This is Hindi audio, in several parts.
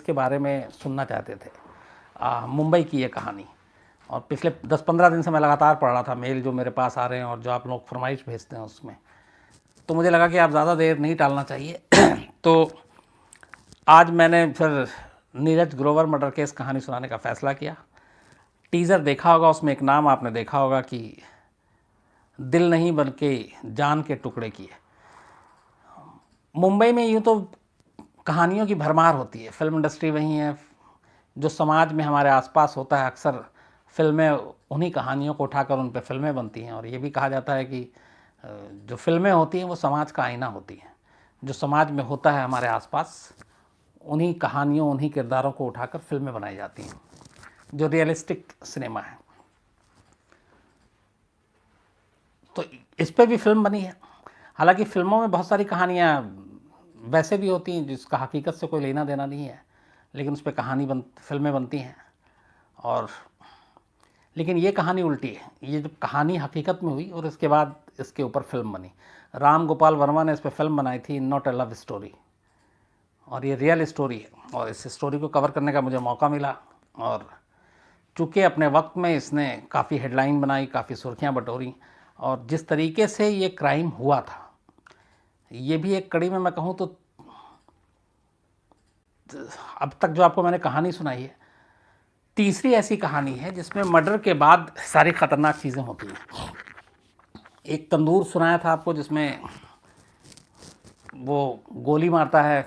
इसके बारे में सुनना चाहते थे, मुंबई की ये कहानी। और पिछले 10-15 दिन से मैं लगातार पढ़ रहा था मेल जो मेरे पास आ रहे हैं और जो आप लोग फरमाइश भेजते हैं उसमें, तो मुझे लगा कि आप ज़्यादा देर नहीं टालना चाहिए तो आज मैंने फिर नीरज ग्रोवर मर्डर केस कहानी सुनाने का फ़ैसला किया। टीज़र देखा होगा, उसमें एक नाम आपने देखा होगा कि दिल नहीं बल्कि जान के टुकड़े किए। मुंबई में यूँ तो कहानियों की भरमार होती है, फिल्म इंडस्ट्री वही है, जो समाज में हमारे आसपास होता है अक्सर फिल्में उन्हीं कहानियों को उठाकर उन पर फिल्में बनती हैं। और ये भी कहा जाता है कि जो फिल्में होती हैं वो समाज का आईना होती हैं। जो समाज में होता है हमारे आसपास, उन्हीं कहानियों, उन्हीं किरदारों को उठाकर फिल्में बनाई जाती हैं, जो रियलिस्टिक सिनेमा है। तो इस पर भी फिल्म बनी है। हालांकि फिल्मों में बहुत सारी कहानियाँ वैसे भी होती हैं जिसका हकीकत से कोई लेना देना नहीं है, लेकिन उस पर फिल्में बनती हैं। और लेकिन ये कहानी उल्टी है, ये जो कहानी हकीकत में हुई और इसके बाद इसके ऊपर फिल्म बनी। राम गोपाल वर्मा ने इस पर फिल्म बनाई थी, नॉट अ लव स्टोरी, और ये रियल स्टोरी है। और इस स्टोरी को कवर करने का मुझे मौका मिला, और चूँकि अपने वक्त में इसने काफ़ी हेडलाइन बनाई, काफ़ी सुर्खियाँ बटोरी, और जिस तरीके से ये क्राइम हुआ था, ये भी एक कड़ी में मैं कहूँ तो अब तक जो आपको मैंने कहानी सुनाई है, तीसरी ऐसी कहानी है जिसमें मर्डर के बाद सारी ख़तरनाक चीज़ें होती हैं। एक तंदूर सुनाया था आपको जिसमें वो गोली मारता है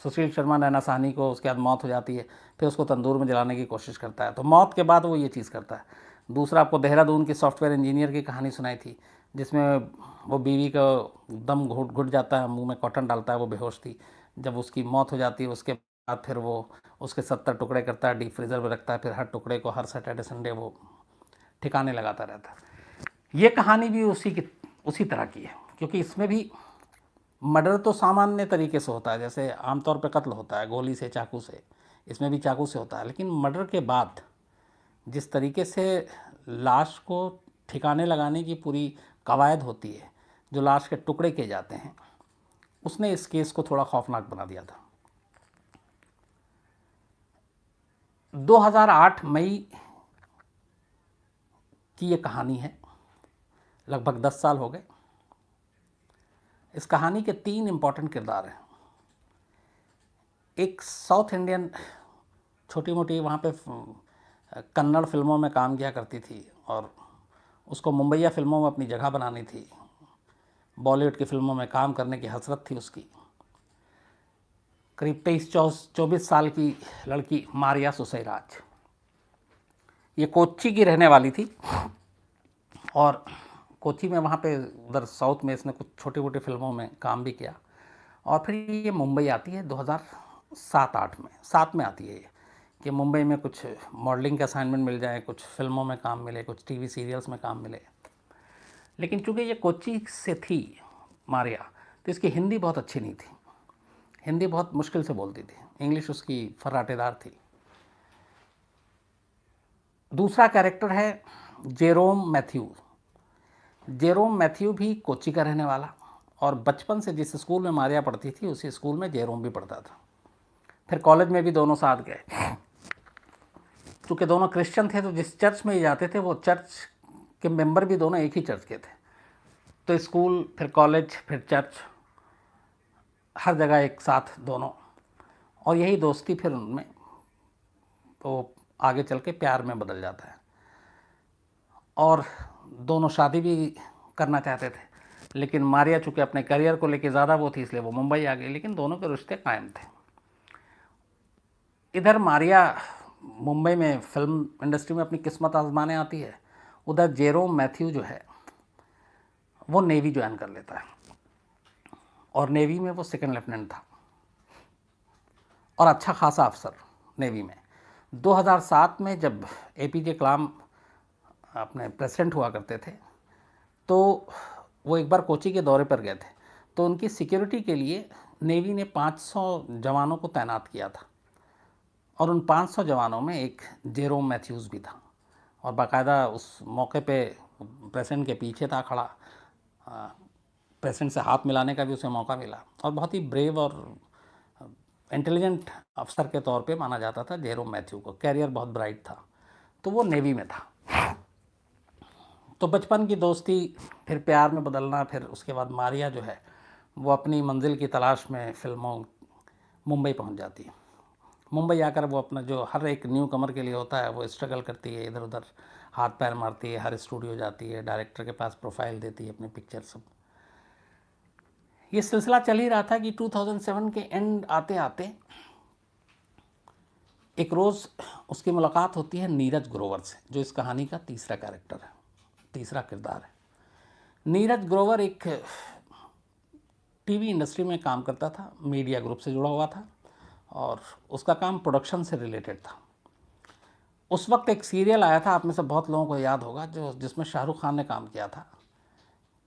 सुशील शर्मा नैना साहनी को, उसके बाद मौत हो जाती है, फिर उसको तंदूर में जलाने की कोशिश करता है, तो मौत के बाद वो ये चीज़ करता है। दूसरा आपको देहरादून की सॉफ्टवेयर इंजीनियर की कहानी सुनाई थी जिसमें वो बीवी का दम घुट जाता है, मुंह में कॉटन डालता है, वो बेहोश थी। जब उसकी मौत हो जाती है उसके बाद फिर वो उसके 70 टुकड़े करता है, डीप फ्रीज़र में रखता है, फिर हर टुकड़े को हर सैटरडे संडे वो ठिकाने लगाता रहता है। ये कहानी भी उसी तरह की है, क्योंकि इसमें भी मर्डर तो सामान्य तरीके से होता है, जैसे आमतौर पर कत्ल होता है गोली से, चाकू से, इसमें भी चाकू से होता है। लेकिन मर्डर के बाद जिस तरीके से लाश को ठिकाने लगाने की पूरी कवायद होती है, जो लाश के टुकड़े किए जाते हैं, उसने इस केस को थोड़ा खौफनाक बना दिया था। 2008 मई की ये कहानी है, लगभग 10 साल हो गए। इस कहानी के 3 इम्पॉर्टेंट किरदार हैं। एक साउथ इंडियन छोटी मोटी वहाँ पे कन्नड़ फिल्मों में काम किया करती थी और उसको मुंबईया फिल्मों में अपनी जगह बनानी थी, बॉलीवुड की फिल्मों में काम करने की हसरत थी उसकी। करीब 23-24 साल की लड़की मारिया सुसैराज, ये कोच्चि की रहने वाली थी, और कोच्चि में वहाँ पे उधर साउथ में इसने कुछ छोटी मोटी फिल्मों में काम भी किया। और फिर ये मुंबई आती है 2007-8 में, 7 में आती है ये, कि मुंबई में कुछ मॉडलिंग का असाइनमेंट मिल जाए, कुछ फिल्मों में काम मिले, कुछ टीवी सीरियल्स में काम मिले। लेकिन चूँकि ये कोच्चि से थी मारिया, तो इसकी हिंदी बहुत अच्छी नहीं थी, हिंदी बहुत मुश्किल से बोलती थी, इंग्लिश उसकी फर्राटेदार थी। दूसरा कैरेक्टर है जेरोम मैथ्यू। जेरोम मैथ्यू भी कोच्चि का रहने वाला, और बचपन से जिस स्कूल में मारिया पढ़ती थी उसी स्कूल में जेरोम भी पढ़ता था। फिर कॉलेज में भी दोनों साथ गए। चूँकि दोनों क्रिश्चियन थे तो जिस चर्च में ये जाते थे वो चर्च के मेंबर भी दोनों एक ही चर्च के थे, तो स्कूल, फिर कॉलेज, फिर चर्च, हर जगह एक साथ दोनों, और यही दोस्ती फिर उनमें तो आगे चल के प्यार में बदल जाता है। और दोनों शादी भी करना चाहते थे, लेकिन मारिया चूँकि अपने करियर को लेके ज़्यादा वो थी इसलिए वो मुंबई आ गई, लेकिन दोनों के रिश्ते कायम थे। इधर मारिया मुंबई में फिल्म इंडस्ट्री में अपनी किस्मत आजमाने आती है, उधर जेरोम मैथ्यू जो है वो नेवी ज्वाइन कर लेता है, और नेवी में वो सेकंड लेफ्टिनेंट था और अच्छा खासा अफसर नेवी में। 2007 में जब APJ कलाम अपने प्रेसिडेंट हुआ करते थे, तो वो एक बार कोच्चि के दौरे पर गए थे, तो उनकी सिक्योरिटी के लिए नेवी ने 500 जवानों को तैनात किया था, और उन 500 जवानों में एक जेरोम मैथ्यूज़ भी था, और बाकायदा उस मौके पे प्रेसिडेंट के पीछे था खड़ा, प्रेसिडेंट से हाथ मिलाने का भी उसे मौका मिला, और बहुत ही ब्रेव और इंटेलिजेंट अफसर के तौर पे माना जाता था जेरोम मैथ्यू को, कैरियर बहुत ब्राइट था, तो वो नेवी में था। तो बचपन की दोस्ती फिर प्यार में बदलना, फिर उसके बाद मारिया जो है वो अपनी मंजिल की तलाश में फिल्मों मुंबई पहुंच जाती है। मुंबई आकर वो अपना जो हर एक न्यू कमर के लिए होता है वो स्ट्रगल करती है, इधर उधर हाथ पैर मारती है, हर स्टूडियो जाती है, डायरेक्टर के पास प्रोफाइल देती है अपनी पिक्चर सब। ये सिलसिला चल ही रहा था कि 2007 के एंड आते आते एक रोज़ उसकी मुलाकात होती है नीरज ग्रोवर से, जो इस कहानी का तीसरा कैरेक्टर है, तीसरा किरदार है। नीरज ग्रोवर एक टीवी इंडस्ट्री में काम करता था, मीडिया ग्रुप से जुड़ा हुआ था और उसका काम प्रोडक्शन से रिलेटेड था। उस वक्त एक सीरियल आया था, आप में से बहुत लोगों को याद होगा, जो जिसमें शाहरुख खान ने काम किया था,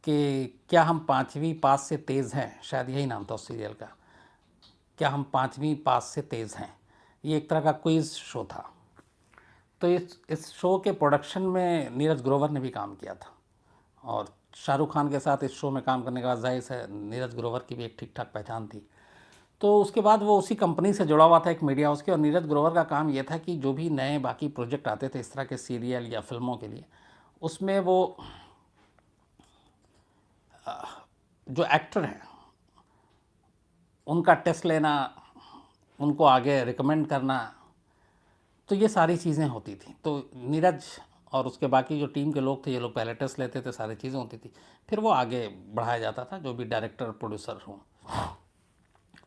कि क्या हम पाँचवीं पास से तेज़ हैं, शायद यही नाम था उस सीरियल का, क्या हम पाँचवीं पास से तेज़ हैं। ये एक तरह का क्विज़ शो था। तो इस शो के प्रोडक्शन में नीरज ग्रोवर ने भी काम किया था और शाहरुख खान के साथ इस शो में काम करने के बाद जाहिर है नीरज ग्रोवर की भी एक ठीक ठाक पहचान थी। तो उसके बाद वो उसी कंपनी से जुड़ा हुआ था, एक मीडिया हाउस के, और नीरज ग्रोवर का काम ये था कि जो भी नए बाकी प्रोजेक्ट आते थे इस तरह के सीरियल या फिल्मों के लिए, उसमें वो जो एक्टर हैं उनका टेस्ट लेना, उनको आगे रिकमेंड करना, तो ये सारी चीज़ें होती थी। तो नीरज और उसके बाकी जो टीम के लोग थे, ये लोग पहले टेस्ट लेते थे, सारी चीज़ें होती थी, फिर वो आगे बढ़ाया जाता था, जो भी डायरेक्टर प्रोड्यूसर हों।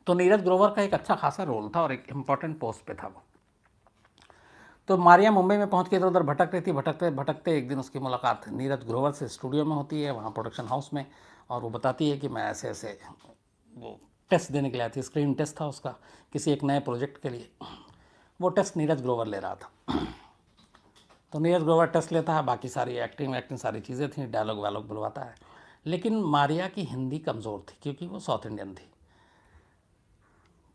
तो नीरज ग्रोवर का एक अच्छा खासा रोल था और एक इम्पॉर्टेंट पोस्ट पे था वो। तो मारिया मुंबई में पहुंच के इधर उधर भटक रही थी, भटकते भटकते एक दिन उसकी मुलाकात नीरज ग्रोवर से स्टूडियो में होती है, वहाँ प्रोडक्शन हाउस में, और वो बताती है कि मैं ऐसे ऐसे वो टेस्ट देने के लिए आई थी, स्क्रीन टेस्ट था उसका किसी एक नए प्रोजेक्ट के लिए। वो टेस्ट नीरज ग्रोवर ले रहा था। तो नीरज ग्रोवर टेस्ट लेता है, बाकी सारी एक्टिंग सारी चीज़ें थी, डायलॉग वायलॉग बुलवाता है, लेकिन मारिया की हिंदी कमज़ोर थी क्योंकि वो साउथ इंडियन थी।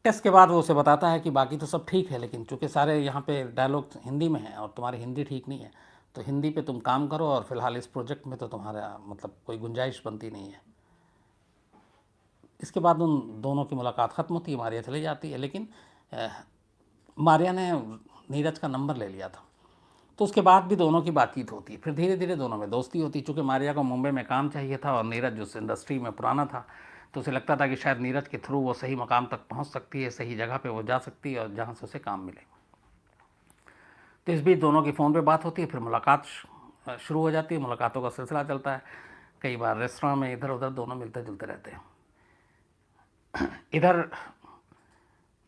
टेस्ट के बाद वो उसे बताता है कि बाकी तो सब ठीक है, लेकिन चूँकि सारे यहाँ पे डायलॉग हिंदी में हैं और तुम्हारी हिंदी ठीक नहीं है, तो हिंदी पे तुम काम करो और फिलहाल इस प्रोजेक्ट में तो तुम्हारा मतलब कोई गुंजाइश बनती नहीं है। इसके बाद उन दोनों की मुलाकात ख़त्म होती है, मारिया चली जाती है, लेकिन मारिया ने नीरज का नंबर ले लिया था। तो उसके बाद भी दोनों की बातचीत होती है, फिर धीरे धीरे दोनों में दोस्ती होती। चूँकि मारिया को मुंबई में काम चाहिए था और नीरज उस इंडस्ट्री में पुराना था, तो उसे लगता था कि शायद नीरज के थ्रू वो सही मकाम तक पहुंच सकती है, सही जगह पे वो जा सकती है और जहां से उसे काम मिले। तो इस बीच दोनों की फ़ोन पे बात होती है, फिर मुलाकात शुरू हो जाती है, मुलाकातों का सिलसिला चलता है, कई बार रेस्टोरेंट में इधर उधर दोनों मिलते जुलते रहते हैं। इधर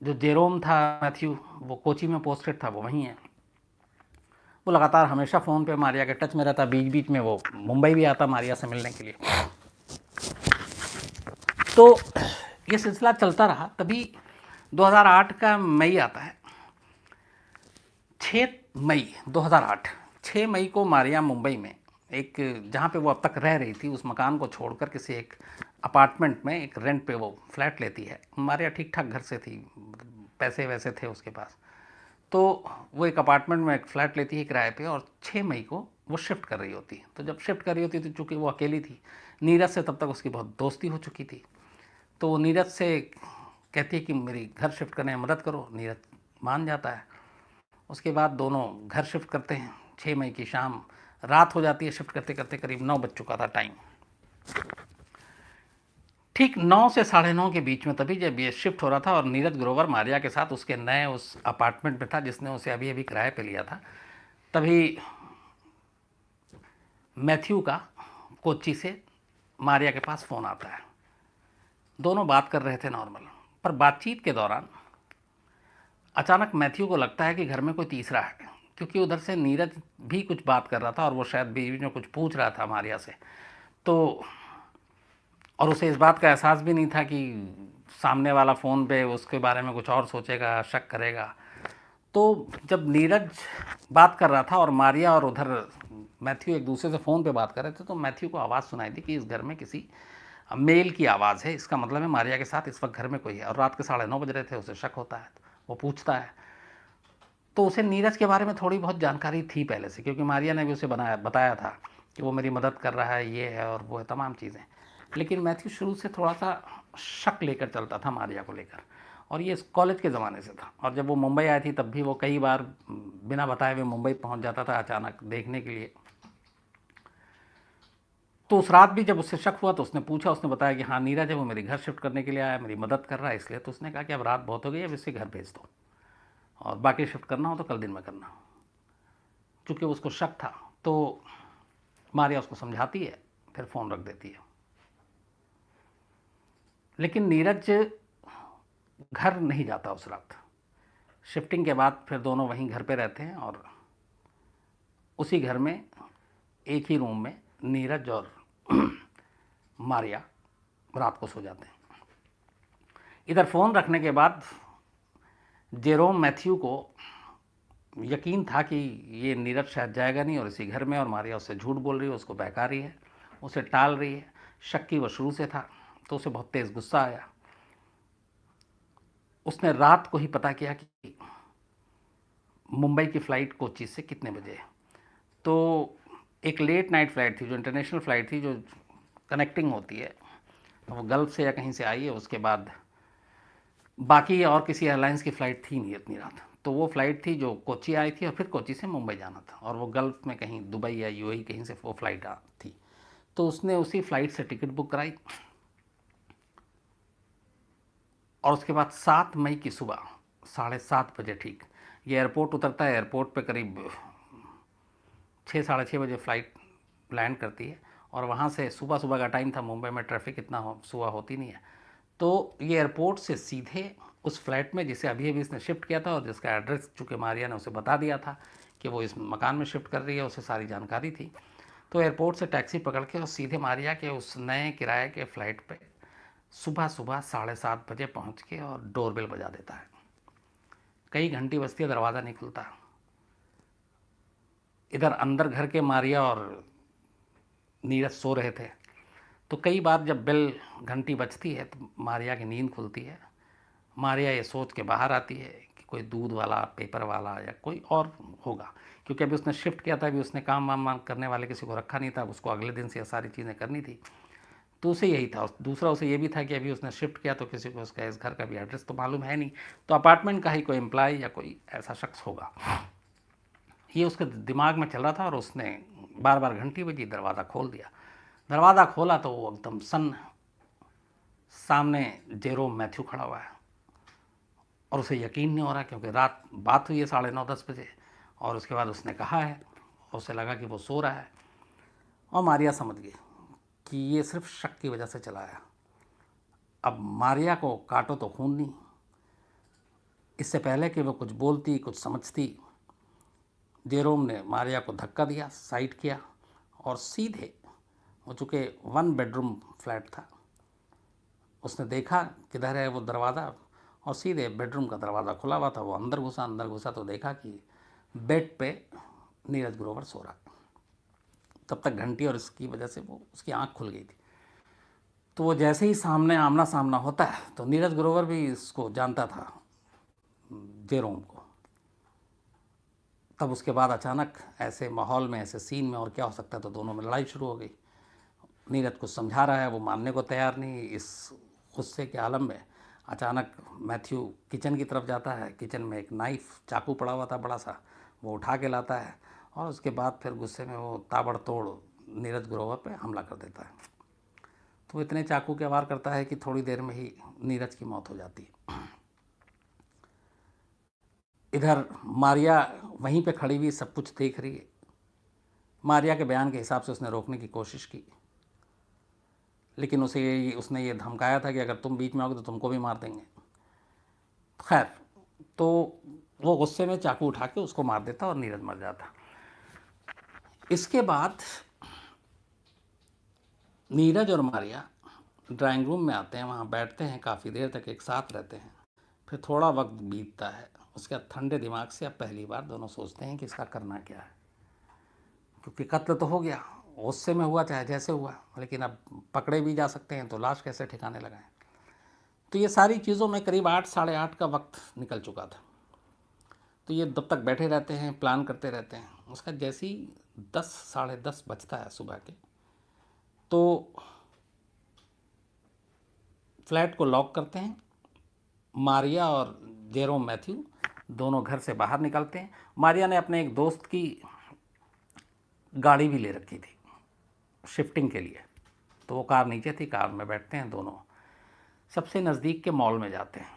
जो जेरोम था मैथ्यू, वो कोची में पोस्टेड था, वो वहीं है, वो लगातार हमेशा फ़ोन पे मारिया के टच में रहता, बीच बीच में वो मुंबई भी आता मारिया से मिलने के लिए। तो ये सिलसिला चलता रहा। तभी 2008 का मई आता है, 6 मई 2008, 6 मई को मारिया मुंबई में एक, जहाँ पे वो अब तक रह रही थी, उस मकान को छोड़कर किसी एक अपार्टमेंट में एक रेंट पे वो फ्लैट लेती है। मारिया ठीक ठाक घर से थी, पैसे वैसे थे उसके पास, तो वो एक अपार्टमेंट में एक फ़्लैट लेती है किराए पे और 6 मई को वो शिफ्ट कर रही होती है। तो जब शिफ्ट कर रही होती थी, चूँकि वो अकेली थी, नीरज से तब तक उसकी बहुत दोस्ती हो चुकी थी, तो वो नीरज से कहती है कि मेरी घर शिफ्ट करने में मदद करो। नीरज मान जाता है। उसके बाद दोनों घर शिफ्ट करते हैं। 6 मई की शाम, रात हो जाती है, शिफ्ट करते करते करीब 9 बज चुका था टाइम। ठीक 9 से 9:30 के बीच में, तभी जब ये शिफ्ट हो रहा था और नीरज ग्रोवर मारिया के साथ उसके नए उस अपार्टमेंट में था जिसने उसे अभी अभी किराए पे लिया था, तभी मैथ्यू का कोच्चि से मारिया के पास फ़ोन आता है। दोनों बात कर रहे थे नॉर्मल, पर बातचीत के दौरान अचानक मैथ्यू को लगता है कि घर में कोई तीसरा है, क्योंकि उधर से नीरज भी कुछ बात कर रहा था और वो शायद बीच में कुछ पूछ रहा था मारिया से, तो और उसे इस बात का एहसास भी नहीं था कि सामने वाला फ़ोन पे उसके बारे में कुछ और सोचेगा, शक करेगा। तो जब नीरज बात कर रहा था और मारिया और उधर मैथ्यू एक दूसरे से फ़ोन पे बात कर रहे थे, तो मैथ्यू को आवाज़ सुनाई दी कि इस घर में किसी मेल की आवाज़ है, इसका मतलब है मारिया के साथ इस वक्त घर में कोई है। और रात के 9:30 बज रहे थे, उसे शक होता है, वो पूछता है। तो उसे नीरज के बारे में थोड़ी बहुत जानकारी थी पहले से, क्योंकि मारिया ने भी उसे बताया था कि वो मेरी मदद कर रहा है, ये है और वो है, तमाम चीज़ें। लेकिन मैथ्यू शुरू से थोड़ा सा शक लेकर चलता था मारिया को लेकर, और ये कॉलेज के ज़माने से था। और जब वो मुंबई आई थी तब भी वो कई बार बिना बताए हुए मुंबई पहुंच जाता था अचानक देखने के लिए। तो उस रात भी जब उससे शक हुआ तो उसने पूछा, उसने बताया कि हाँ नीरज है, वो मेरे घर शिफ्ट करने के लिए आया, मेरी मदद कर रहा है इसलिए। तो उसने कहा कि अब रात बहुत हो गई, अब इसे घर भेज दो और बाकी शिफ्ट करना हो तो कल दिन में करना। चूँकि उसको शक था तो मारिया उसको समझाती है, फिर फ़ोन रख देती है। लेकिन नीरज घर नहीं जाता उस रात। शिफ्टिंग के बाद फिर दोनों वहीं घर पे रहते हैं और उसी घर में एक ही रूम में नीरज और मारिया रात को सो जाते हैं। इधर फ़ोन रखने के बाद जेरोम मैथ्यू को यकीन था कि ये नीरज शायद जाएगा नहीं और इसी घर में, और मारिया उससे झूठ बोल रही है, उसको बहका रही है, उसे टाल रही है। शक की वो शुरू से था, तो उसे बहुत तेज़ गुस्सा आया। उसने रात को ही पता किया कि मुंबई की फ़्लाइट कोच्चि से कितने बजे है। तो एक लेट नाइट फ़्लाइट थी, जो इंटरनेशनल फ़्लाइट थी, जो कनेक्टिंग होती है, वो गल्फ़ से या कहीं से आई है। उसके बाद बाकी और किसी एयरलाइंस की फ़्लाइट थी नहीं इतनी रात। तो वो फ़्लाइट थी जो कोच्चि आई थी और फिर कोच्चि से मुंबई जाना था, और वो गल्फ़ में कहीं दुबई या यूएई कहीं से वो फ़्लाइट थी। तो उसने उसी फ़्लाइट से टिकट बुक कराई और उसके बाद 7 मई की सुबह 7:30 बजे ठीक ये एयरपोर्ट उतरता है। एयरपोर्ट पे करीब 6 साढ़े 6 बजे फ़्लाइट लैंड करती है और वहाँ से सुबह सुबह का टाइम था, मुंबई में ट्रैफिक इतना सुबह होती नहीं है। तो ये एयरपोर्ट से सीधे उस फ्लैट में जिसे अभी अभी इसने शिफ्ट किया था और जिसका एड्रेस चूँकि मारिया ने उसे बता दिया था कि वो इस मकान में शिफ्ट कर रही है, उसे सारी जानकारी थी। तो एयरपोर्ट से टैक्सी पकड़ के और सीधे मारिया के उस नए किराए के फ़्लाइट पे सुबह सुबह 7:30 बजे पहुँच के और डोरबेल बजा देता है। कई घंटी बजती है, दरवाज़ा नहीं खुलता। इधर अंदर घर के मारिया और नीरज सो रहे थे। तो कई बार जब बेल घंटी बजती है तो मारिया की नींद खुलती है। मारिया ये सोच के बाहर आती है कि कोई दूध वाला, पेपर वाला या कोई और होगा, क्योंकि अभी उसने शिफ्ट किया था, अभी उसने काम वाम करने वाले किसी को रखा नहीं था, उसको अगले दिन से ये सारी चीज़ें करनी थी। तो उसे यही था। दूसरा उसे ये भी था कि अभी उसने शिफ्ट किया तो किसी को उसका इस घर का भी एड्रेस तो मालूम है नहीं, तो अपार्टमेंट का ही कोई एम्प्लॉय या कोई ऐसा शख्स होगा। ये उसके दिमाग में चल रहा था और उसने बार बार घंटी बजी, दरवाज़ा खोल दिया। दरवाज़ा खोला तो वो एकदम सन्न सामने जेरोम मैथ्यू खड़ा हुआ है और उसे यकीन नहीं हो रहा, क्योंकि रात बात हुई है 9:30 बजे और उसके बाद उसने कहा है, उसे लगा कि वो सो रहा है। और मारिया समझ गई कि ये सिर्फ शक की वजह से चला आया। अब मारिया को काटो तो खून नहीं। इससे पहले कि वो कुछ बोलती, कुछ समझती, जेरोम ने मारिया को धक्का दिया, साइड किया और सीधे, वो चूँकि 1 बेडरूम फ्लैट था, उसने देखा किधर है वो दरवाज़ा और सीधे बेडरूम का दरवाज़ा खुला हुआ था। वो अंदर घुसा तो देखा कि बेड पे नीरज ग्रोवर सो रहा। तब तक घंटी और इसकी वजह से वो उसकी आंख खुल गई थी। तो वो जैसे ही सामने आमना सामना होता है तो नीरज ग्रोवर भी इसको जानता था, जेरोम को। तब उसके बाद अचानक ऐसे माहौल में, ऐसे सीन में और क्या हो सकता है, तो दोनों में लड़ाई शुरू हो गई। नीरज कुछ समझा रहा है, वो मानने को तैयार नहीं। इस गुस्से के आलम में अचानक मैथ्यू किचन की तरफ जाता है। किचन में एक नाइफ़, चाकू पड़ा हुआ था बड़ा सा, वो उठा के लाता है और उसके बाद फिर गुस्से में वो ताबड़तोड़ नीरज ग्रोवर पे हमला कर देता है। तो इतने चाकू के वार करता है कि थोड़ी देर में ही नीरज की मौत हो जाती है। इधर मारिया वहीं पे खड़ी हुई सब कुछ देख रही है। मारिया के बयान के हिसाब से उसने रोकने की कोशिश की, लेकिन उसने ये धमकाया था कि अगर तुम बीच में आओगे तो तुमको भी मार देंगे। खैर, तो वो गुस्से में चाकू उठा के उसको मार देता और नीरज मर जाता। इसके बाद नीरज और मारिया ड्राइंग रूम में आते हैं, वहाँ बैठते हैं, काफ़ी देर तक एक साथ रहते हैं। फिर थोड़ा वक्त बीतता है। उसके बाद ठंडे दिमाग से अब पहली बार दोनों सोचते हैं कि इसका करना क्या है, क्योंकि कत्ल तो हो गया, गुस्से में हुआ चाहे जैसे हुआ, लेकिन अब पकड़े भी जा सकते हैं तो लाश कैसे ठिकाने लगाएं। तो ये सारी चीज़ों में करीब 8 साढ़े 8 का वक्त निकल चुका था। तो ये तब तक बैठे रहते हैं, प्लान करते रहते हैं। उसका जैसे ही 10 साढ़े 10 बजता है सुबह के, तो फ्लैट को लॉक करते हैं, मारिया और जेरोम मैथ्यू दोनों घर से बाहर निकलते हैं। मारिया ने अपने एक दोस्त की गाड़ी भी ले रखी थी शिफ्टिंग के लिए, तो वो कार नीचे थी, कार में बैठते हैं दोनों, सबसे नज़दीक के मॉल में जाते हैं।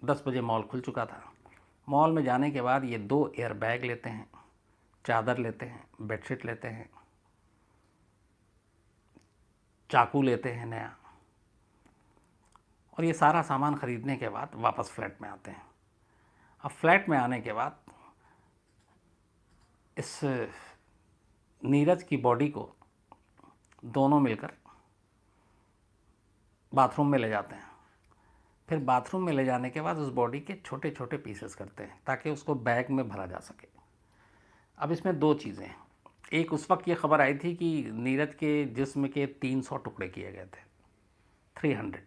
10 बजे मॉल खुल चुका था। मॉल में जाने के बाद ये 2 एयर बैग लेते हैं, चादर लेते हैं, बेडशीट लेते हैं, चाकू लेते हैं नया, और ये सारा सामान ख़रीदने के बाद वापस फ्लैट में आते हैं। अब फ्लैट में आने के बाद इस नीरज की बॉडी को दोनों मिलकर बाथरूम में ले जाते हैं। फिर बाथरूम में ले जाने के बाद उस बॉडी के छोटे छोटे पीसेस करते हैं ताकि उसको बैग में भरा जा सके। अब इसमें 2 चीज़ें हैं। एक, उस वक्त ये खबर आई थी कि नीरज के जिस्म के 300 टुकड़े किए गए थे, 300,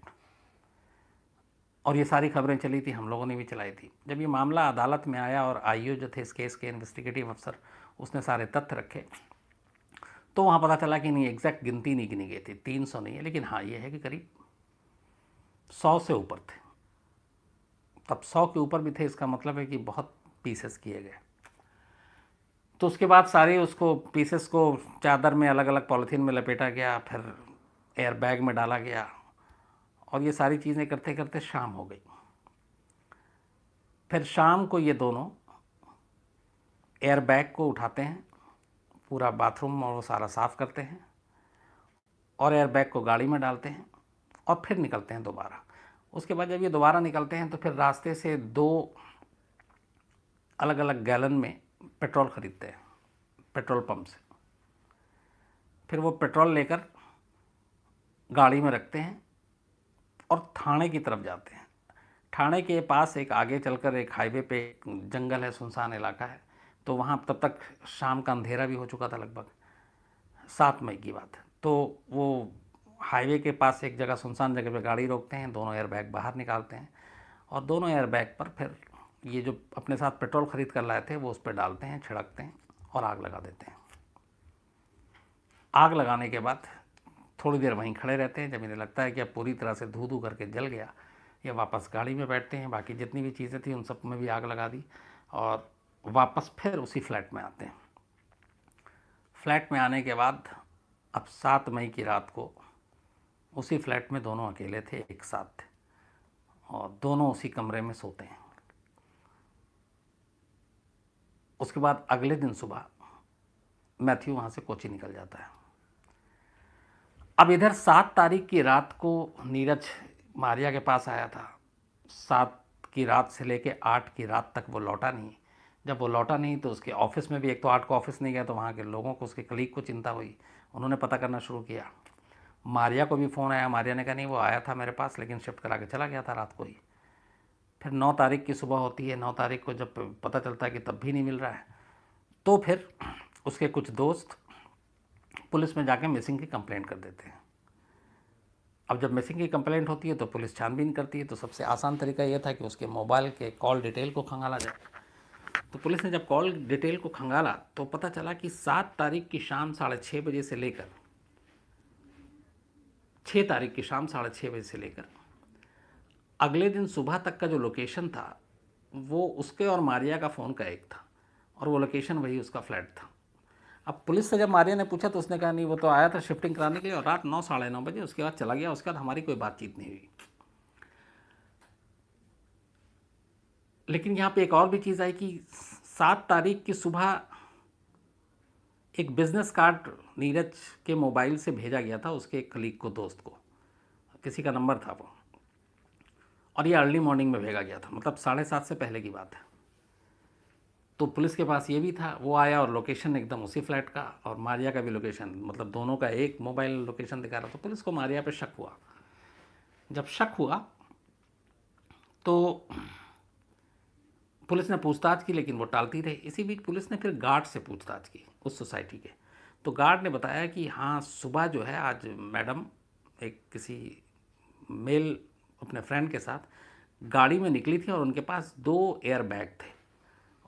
और ये सारी खबरें चली थी, हम लोगों ने भी चलाई थी। जब ये मामला अदालत में आया और आईओ जो थे इस केस के इन्वेस्टिगेटिव अफसर, उसने सारे तथ्य रखे, तो वहाँ पता चला कि नहीं, एग्जैक्ट गिनती नहीं गिनी गई थी, 300 नहीं है, लेकिन हाँ ये है कि करीब 100 से ऊपर थे। तब 100 के ऊपर भी थे, इसका मतलब है कि बहुत पीसेस किए गए। तो उसके बाद सारे उसको पीसेस को चादर में अलग अलग पॉलीथीन में लपेटा गया, फिर एयर बैग में डाला गया, और ये सारी चीज़ें करते करते शाम हो गई। फिर शाम को ये दोनों एयर बैग को उठाते हैं, पूरा बाथरूम और वो सारा साफ़ करते हैं, और एयर बैग को गाड़ी में डालते हैं और फिर निकलते हैं दोबारा। उसके बाद जब ये दोबारा निकलते हैं तो फिर रास्ते से 2 अलग अलग गैलन में पेट्रोल ख़रीदते हैं पेट्रोल पंप से। फिर वो पेट्रोल लेकर गाड़ी में रखते हैं और थाने की तरफ जाते हैं। थाने के पास एक आगे चलकर एक हाईवे पे जंगल है, सुनसान इलाका है, तो वहाँ तब तक शाम का अंधेरा भी हो चुका था, लगभग 7 मई की बात है। तो वो हाईवे के पास एक जगह, सुनसान जगह पे गाड़ी रोकते हैं, दोनों एयर बैग बाहर निकालते हैं और दोनों एयर बैग पर फिर ये जो अपने साथ पेट्रोल ख़रीद कर लाए थे वो उस पर डालते हैं, छिड़कते हैं और आग लगा देते हैं। आग लगाने के बाद थोड़ी देर वहीं खड़े रहते हैं। जब इन्हें लगता है कि अब पूरी तरह से धू धू करके जल गया, ये वापस गाड़ी में बैठते हैं, बाकी जितनी भी चीज़ें थी उन सब में भी आग लगा दी और वापस फिर उसी फ्लैट में आते हैं। फ्लैट में आने के बाद अब 7 मई की रात को उसी फ्लैट में दोनों अकेले थे, एक साथ थे, और दोनों उसी कमरे में सोते हैं। उसके बाद अगले दिन सुबह मैथ्यू वहाँ से कोची निकल जाता है। अब इधर 7 तारीख की रात को नीरज मारिया के पास आया था। 7 की रात से लेके 8 की रात तक वो लौटा नहीं। जब वो लौटा नहीं तो उसके ऑफिस में भी, एक तो 8 को ऑफिस नहीं गया तो वहाँ के लोगों को, उसके कलीग को चिंता हुई, उन्होंने पता करना शुरू किया। मारिया को भी फ़ोन आया, मारिया ने कहा नहीं वो आया था मेरे पास लेकिन शिफ्ट करा के चला गया था रात को ही। फिर 9 तारीख की सुबह होती है, 9 तारीख को जब पता चलता है कि तब भी नहीं मिल रहा है, तो फिर उसके कुछ दोस्त पुलिस में जाके मिसिंग की कंप्लेंट कर देते हैं। अब जब मिसिंग की कंप्लेंट होती है तो पुलिस छानबीन करती है, तो सबसे आसान तरीका ये था कि उसके मोबाइल के कॉल डिटेल को खंगाला जाए। तो पुलिस ने जब कॉल डिटेल को खंगाला तो पता चला कि 7 तारीख की शाम 6:30 बजे से लेकर 6 तारीख की शाम 6:30 बजे से लेकर अगले दिन सुबह तक का जो लोकेशन था वो उसके और मारिया का फ़ोन का एक था, और वो लोकेशन वही उसका फ्लैट था। अब पुलिस से जब मारिया ने पूछा तो उसने कहा नहीं वो तो आया था शिफ्टिंग कराने के लिए और रात 9 साढ़े 9 बजे उसके बाद चला गया, उसके बाद हमारी कोई बातचीत नहीं हुई। लेकिन यहाँ पे एक और भी चीज़ आई कि 7 तारीख की सुबह एक बिज़नेस कार्ड नीरज के मोबाइल से भेजा गया था उसके एक कलीग को, दोस्त को, किसी का नंबर था वो, और ये अर्ली मॉर्निंग में भेजा गया था, मतलब 7:30 से पहले की बात है। तो पुलिस के पास ये भी था, वो आया और लोकेशन एकदम उसी फ्लैट का, और मारिया का भी लोकेशन, मतलब दोनों का एक मोबाइल लोकेशन दिखा रहा था। तो पुलिस को मारिया पे शक हुआ। जब शक हुआ तो पुलिस ने पूछताछ की लेकिन वो टालती रही। इसी बीच पुलिस ने फिर गार्ड से पूछताछ की उस सोसाइटी के, तो गार्ड ने बताया कि हाँ सुबह जो है आज मैडम एक किसी मेल अपने फ्रेंड के साथ गाड़ी में निकली थी और उनके पास 2 एयर बैग थे,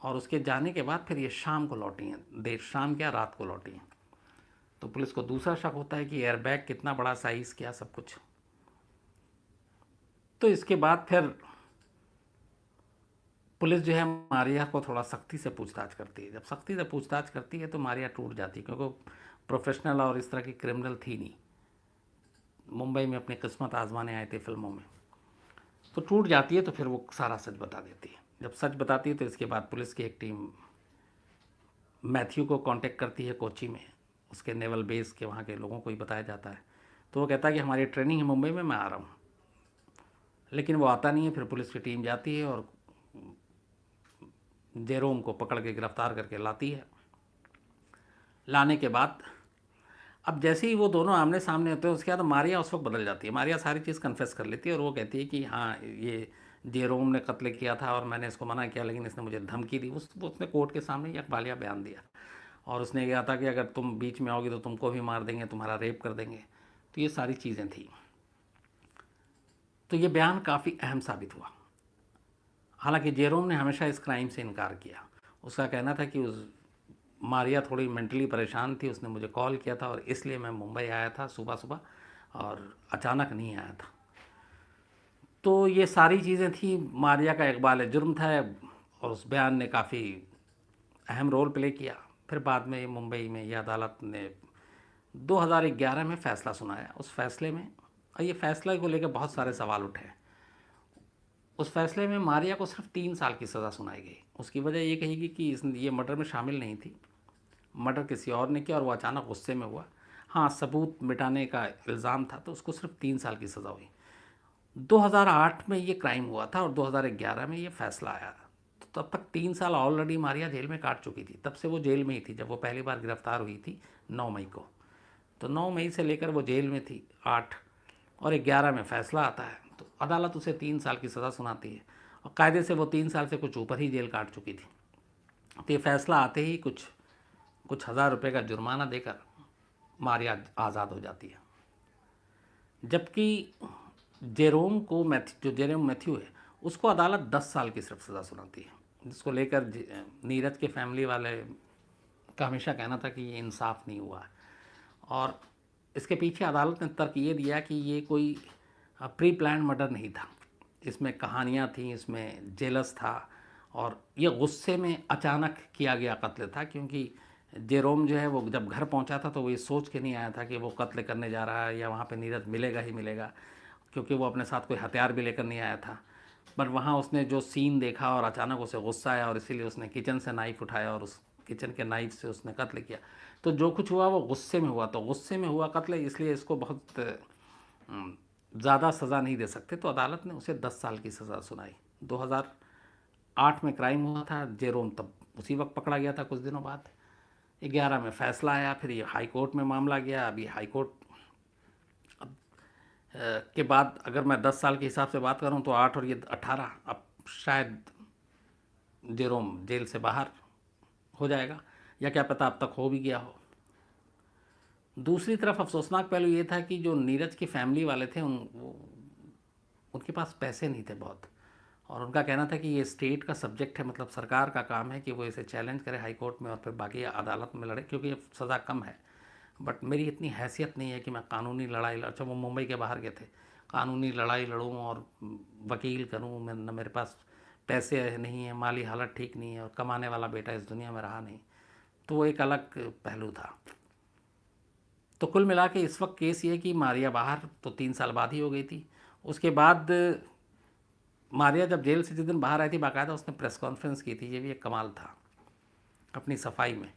और उसके जाने के बाद फिर ये शाम को लौटी हैं, देर शाम क्या रात को लौटी हैं। तो पुलिस को दूसरा शक होता है कि एयर बैग कितना बड़ा साइज़, क्या सब कुछ। तो इसके बाद फिर पुलिस जो है मारिया को थोड़ा सख्ती से पूछताछ करती है। जब सख्ती से पूछताछ करती है तो मारिया टूट जाती है, क्योंकि वो प्रोफेशनल और इस तरह की क्रिमिनल थी नहीं, मुंबई में अपनी किस्मत आजमाने आए थे फिल्मों में। तो टूट जाती है, तो फिर वो सारा सच बता देती है। जब सच बताती है तो इसके बाद पुलिस की एक टीम मैथ्यू को कांटेक्ट करती है कोची में, उसके नेवल बेस के वहाँ के लोगों को ही बताया जाता है। तो वो कहता है कि हमारी ट्रेनिंग है मुंबई में, मैं आ रहा हूँ। लेकिन वो आता नहीं है। फिर पुलिस की टीम जाती है और जेरोम को पकड़ के गिरफ्तार करके लाती है। लाने के बाद अब जैसे ही वो दोनों आमने सामने होते हैं, उसके बाद मारिया उस वक्त बदल जाती है। मारिया सारी चीज़ कन्फेस कर लेती है और वो कहती है कि हाँ, ये जेरोम ने कत्ल किया था और मैंने इसको मना किया, लेकिन इसने मुझे धमकी दी। उसने कोर्ट के सामने एक बालिया बयान दिया और उसने कहा था कि अगर तुम बीच में आओगी तो तुमको भी मार देंगे, तुम्हारा रेप कर देंगे। तो ये सारी चीज़ें थी। तो ये बयान काफ़ी अहम साबित हुआ। हालांकि जेरोम ने हमेशा इस क्राइम से इनकार किया। उसका कहना था कि उस मारिया थोड़ी मेंटली परेशान थी, उसने मुझे कॉल किया था और इसलिए मैं मुंबई आया था सुबह सुबह और अचानक नहीं आया था। तो ये सारी चीज़ें थी। मारिया का इकबाल जुर्म था और उस बयान ने काफ़ी अहम रोल प्ले किया। फिर बाद में मुंबई में यह अदालत ने 2011 में फ़ैसला सुनाया। उस फैसले में, और ये फैसले को लेकर बहुत सारे सवाल उठे हैं, उस फैसले में मारिया को सिर्फ 3 साल की सज़ा सुनाई गई। उसकी वजह ये कहेगी कि ये मर्डर में शामिल नहीं थी, मर्डर किसी और ने किया और वो अचानक गुस्से में हुआ। हाँ, सबूत मिटाने का इल्ज़ाम था, तो उसको सिर्फ 3 साल की सज़ा हुई। 2008 में ये क्राइम हुआ था और 2011 में ये फैसला आया। तो तब तक 3 साल ऑलरेडी मारिया जेल में काट चुकी थी। तब से वो जेल में ही थी जब वो पहली बार गिरफ्तार हुई थी 9 मई को। तो 9 मई से लेकर वो जेल में थी, 8 और 11 में फ़ैसला आता है। तो अदालत उसे 3 साल की सज़ा सुनाती है और कायदे से वो 3 साल से कुछ ऊपर ही जेल काट चुकी थी। तो ये फ़ैसला आते ही कुछ हज़ार रुपये का जुर्माना देकर मारिया आज़ाद हो जाती है। जबकि जेरोम को जो जेरोम मैथ्यू है, उसको अदालत 10 साल की सिर्फ सज़ा सुनाती है, जिसको लेकर नीरज के फैमिली वाले का हमेशा कहना था कि ये इंसाफ नहीं हुआ है। और इसके पीछे अदालत ने तर्क ये दिया कि ये कोई प्री प्लान मर्डर नहीं था, इसमें कहानियाँ थी, इसमें जेलस था और ये गुस्से में अचानक किया गया कत्ल था। क्योंकि जेरोम जो है वो जब घर पहुंचा था तो वो ये सोच के नहीं आया था कि वो कत्ल करने जा रहा है या वहाँ पे नीरज मिलेगा ही मिलेगा, क्योंकि वो अपने साथ कोई हथियार भी लेकर नहीं आया था। पर वहाँ उसने जो सीन देखा और अचानक उसे गुस्सा आया और इसीलिए उसने किचन से नाइफ़ उठाया और उस किचन के नाइफ़ से उसने कत्ल किया। तो जो कुछ हुआ वो गुस्से में हुआ, तो गुस्से में हुआ कत्ल, इसलिए इसको बहुत ज़्यादा सज़ा नहीं दे सकते। तो अदालत ने उसे 10 साल की सज़ा सुनाई। 2008 में क्राइम हुआ था, जेरोम तब उसी वक्त पकड़ा गया था कुछ दिनों बाद। 11 में फ़ैसला आया, फिर ये हाई कोर्ट में मामला गया। अभी हाई कोर्ट के बाद अगर मैं 10 साल के हिसाब से बात करूं तो 8 और ये 18, अब शायद जेरोम जेल से बाहर हो जाएगा या क्या पता अब तक हो भी गया हो। दूसरी तरफ अफसोसनाक पहलू ये था कि जो नीरज की फैमिली वाले थे उनके पास पैसे नहीं थे बहुत, और उनका कहना था कि ये स्टेट का सब्जेक्ट है, मतलब सरकार का काम है कि वो इसे चैलेंज करे हाई कोर्ट में और फिर बाकी अदालत में लड़े, क्योंकि ये सज़ा कम है। बट मेरी इतनी हैसियत नहीं है कि मैं कानूनी लड़ाई अच्छा, वो मुंबई के बाहर गए थे, कानूनी लड़ाई लड़ूँ और वकील करूँ, मैं न मेरे पास पैसे नहीं है, माली हालत ठीक नहीं है और कमाने वाला बेटा इस दुनिया में रहा नहीं। तो वो एक अलग पहलू था। तो कुल मिला के इस वक्त केस ये कि मारिया बाहर तो 3 साल बाद ही हो गई थी। उसके बाद मारिया जब जेल से जिस दिन बाहर आई थी, बाकायदा उसने प्रेस कॉन्फ्रेंस की थी, ये भी एक कमाल था अपनी सफाई में।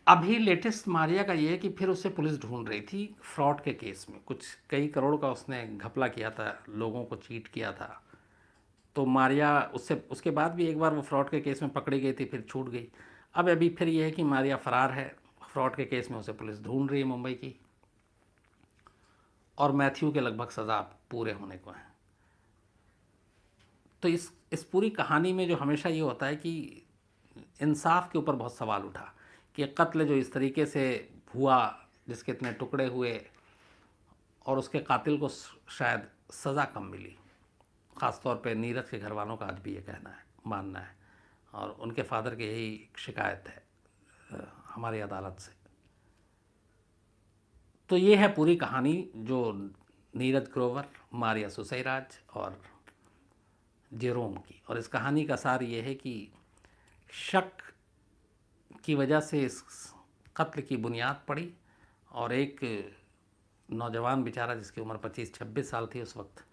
अभी लेटेस्ट मारिया का ये है कि फिर उसे पुलिस ढूंढ रही थी फ्रॉड के केस में, कुछ कई करोड़ का उसने घपला किया था, लोगों को चीट किया था। तो मारिया उसके बाद भी एक बार वो फ्रॉड के केस में पकड़ी गई थी, फिर छूट गई। अब अभी फिर ये है कि मारिया फ़रार है, फ्रॉड के केस में उसे पुलिस ढूंढ रही है मुंबई की, और मैथ्यू के लगभग सज़ा पूरे होने को हैं। तो इस पूरी कहानी में जो हमेशा ये होता है कि इंसाफ के ऊपर बहुत सवाल उठा कि कत्ल जो इस तरीके से हुआ, जिसके इतने टुकड़े हुए और उसके कातिल को शायद सज़ा कम मिली, ख़ास तौर पे नीरज के घर वालों का आज भी ये कहना है, मानना है, और उनके फादर की यही शिकायत है हमारी अदालत से। तो ये है पूरी कहानी जो नीरज ग्रोवर, मारिया सुसैराज और जेरोम की। और इस कहानी का सार ये है कि शक की वजह से इस कत्ल की बुनियाद पड़ी और एक नौजवान बेचारा जिसकी उम्र 25-26 साल थी उस वक्त,